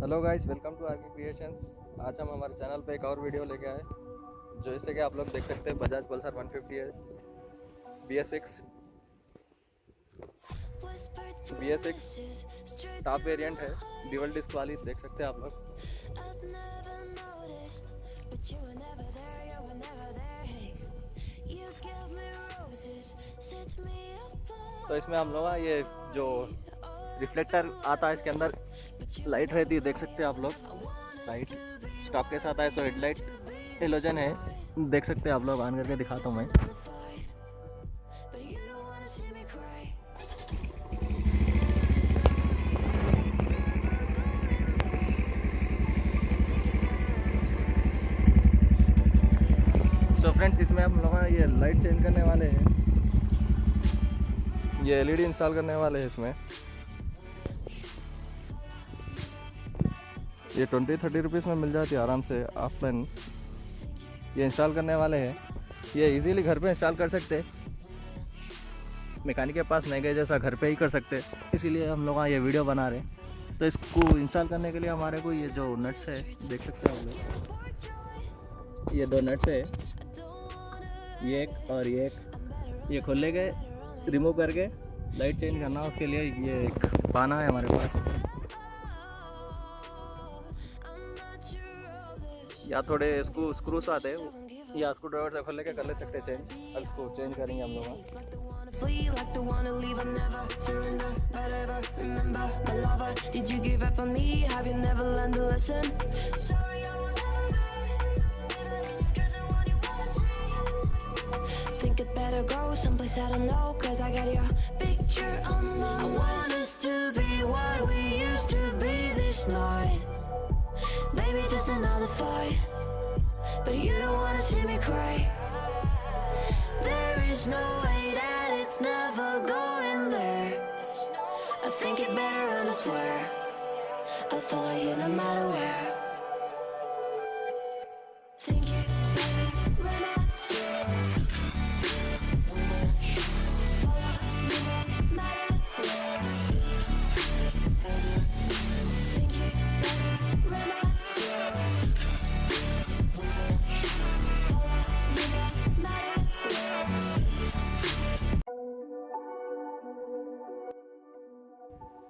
Hello guys, welcome to RK Creations. आज हम हमारे चैनल पे एक और वीडियो लेके आए, जो इससे कि आप लोग देख सकते हैं बजाज पल्सर 150 है, BS6 टॉप वेरिएंट है, ड्यूअल डिस्क वाली। देख सकते हैं आप लोग। तो इसमें हम लोग ये जो रिफ्लेक्टर आता है, इसके अंदर लाइट रहती है, देख सकते हैं आप लोग। लाइट स्टॉक के साथ आए, सो हेडलाइट हेलोजन है, देख सकते हैं आप लोग। ऑन करके दिखाता हूँ मैं। सो फ्रेंड्स, इसमें हम लोग ये लाइट चेंज करने वाले हैं, ये एलईडी इंस्टॉल करने वाले हैं इसमें। ये 20-30 रुपीज़ में मिल जाती है आराम से ऑफलाइन। ये इंस्टॉल करने वाले हैं, ये इजीली घर पे इंस्टॉल कर सकते हैं, मैकेनिक के पास नहीं गए जैसा घर पे ही कर सकते हैं। इसीलिए हम लोग ये वीडियो बना रहे हैं। तो इसको इंस्टॉल करने के लिए हमारे को ये जो नट्स है, देख सकते हैं आप लोग। ये 2 नट्स है, ये एक और ये एक। ये खोले गए, रिमूव करके लाइट चेंज करना, उसके लिए ये एक पाना है हमारे पास। या थोड़े स्क्रूस आते हैं, या स्क्रू ड्राइवर से खोल के कर ले सकते हैं चेंज। अब इसको चेंज करेंगे हम लोग। Think it better go someplace I don't know, cause I got your picture on my wall. I want us to be what we used to be this night. Maybe just another fight, but you don't wanna see me cry. There is no way that it's never going there. I think it better run, I swear. I'll follow you no matter where. Think it better run, I swear.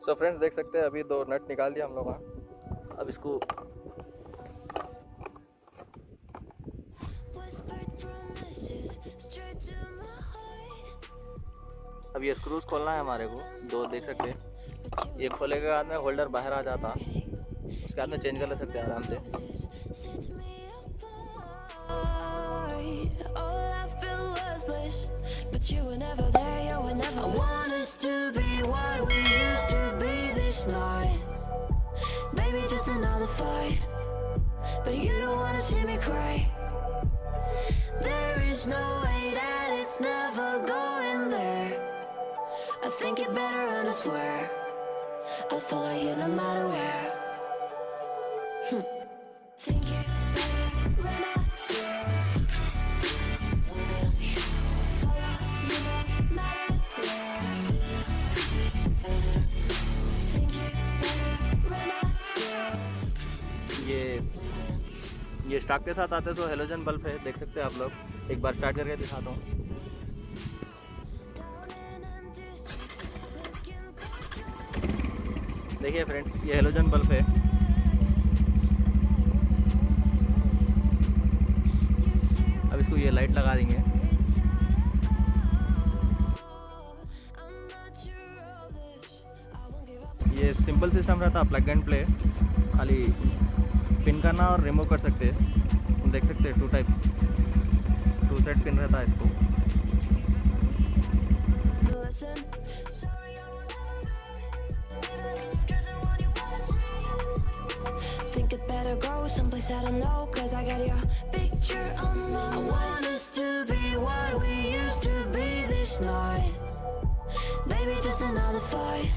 So friends, देख सकते हैं अभी 2 नट निकाल दिया हम लोग। अब इसको अब ये स्क्रूज खोलना है हमारे को। 2 देख सकते हैं, ये खोले के बाद में होल्डर बाहर आ जाता, उसके बाद में चेंज कर ले सकते हैं आराम से। But you were never there, you were never. I want us to be what we used to be this night. Maybe just another fight, but you don't wanna see me cry. There is no way that it's never going there. I think it better run, I swear. I'll follow you no matter where. Think it better run, I swear. ये stock के साथ आते तो halogen bulb है, देख सकते हैं आप लोग। एक बार स्टार्ट करके दिखाता हूँ। देखिए फ्रेंड्स, ये हेलोजन बल्ब है। अब इसको ये लाइट लगा देंगे। ये सिंपल सिस्टम रहता, प्लग एंड प्ले, खाली पिन करना और रिमूव कर सकते हैं। देख सकते हैं 2 सेट पिन रहता है इसको। Think it better go someplace I don't know, cause I got your picture on my wall. I want us to be what we used to be this night. Maybe just another fight,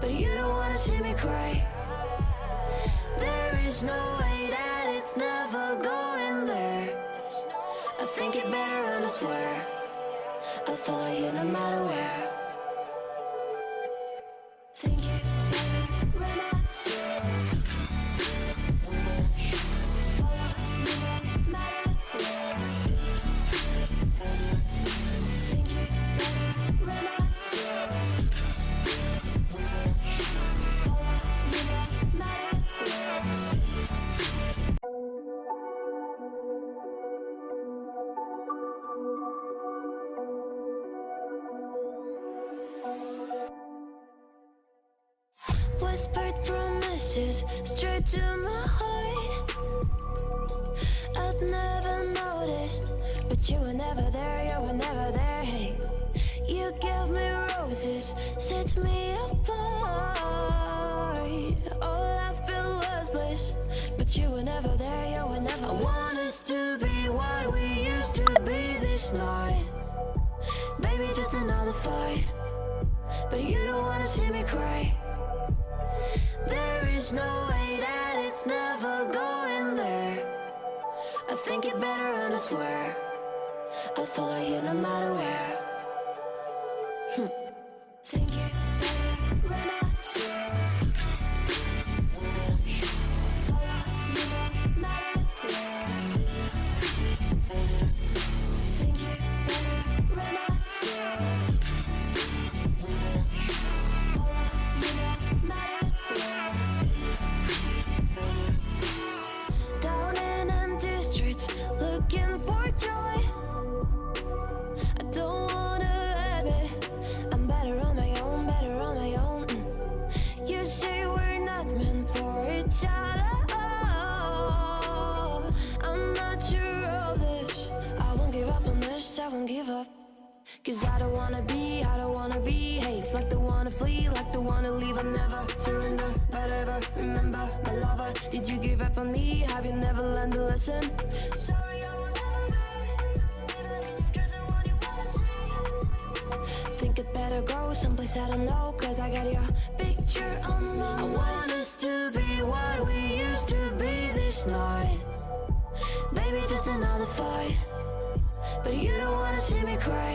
but you don't wanna see me cry. There is no way that it's never going there. I think it better run, I swear. I'll follow you no matter where. Think it better run, I swear. roses straight to my heart. I'd never noticed, but you were never there, you were never there. Hey, you gave me roses, set me apart. All I felt was bliss, but you were never there, you were never. I want us to be what we used to be this night. Baby, just another fight, but you don't wanna see me cry. There is no way that it's never going there. I think it better and I swear I'll follow you no matter where. Think it better when I swear. Follow you no matter where. Think it better when I swear. Follow you no matter where. Down in empty streets, looking for joy. I don't wanna admit I'm better on my own, better on my own. You say we're not meant for each other. I'm not sure of this. I won't give up on this, I won't give up. Cause I don't wanna behave like the wanna flee, like the wanna leave. I never surrender, but ever remember my lover. Did you give up on me? Have you never learned a lesson? Sorry, I will never be, even if you're the one you wanna see. Think it better go someplace I don't know, cause I got your picture on my mind. I want us to be what we used to be this night. Maybe just another fight, but you don't wanna see me cry.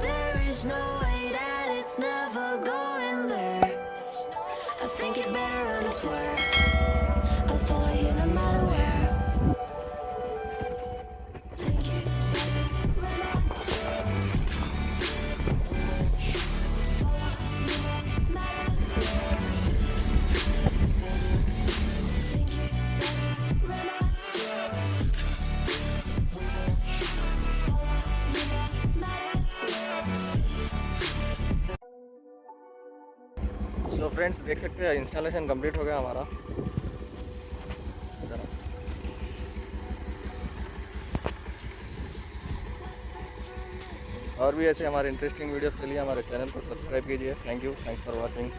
There is no way that it's never going there. I think it better and I swear I'll follow you no matter where. Think it better when I swear. Follow you no matter where. Think it better when I swear. Follow you no matter where. So friends देख सकते हैं installation complete हो गया हमारा। और भी ऐसे हमारे इंटरेस्टिंग वीडियोस के लिए हमारे चैनल को सब्सक्राइब कीजिए। Thank you, thanks for watching.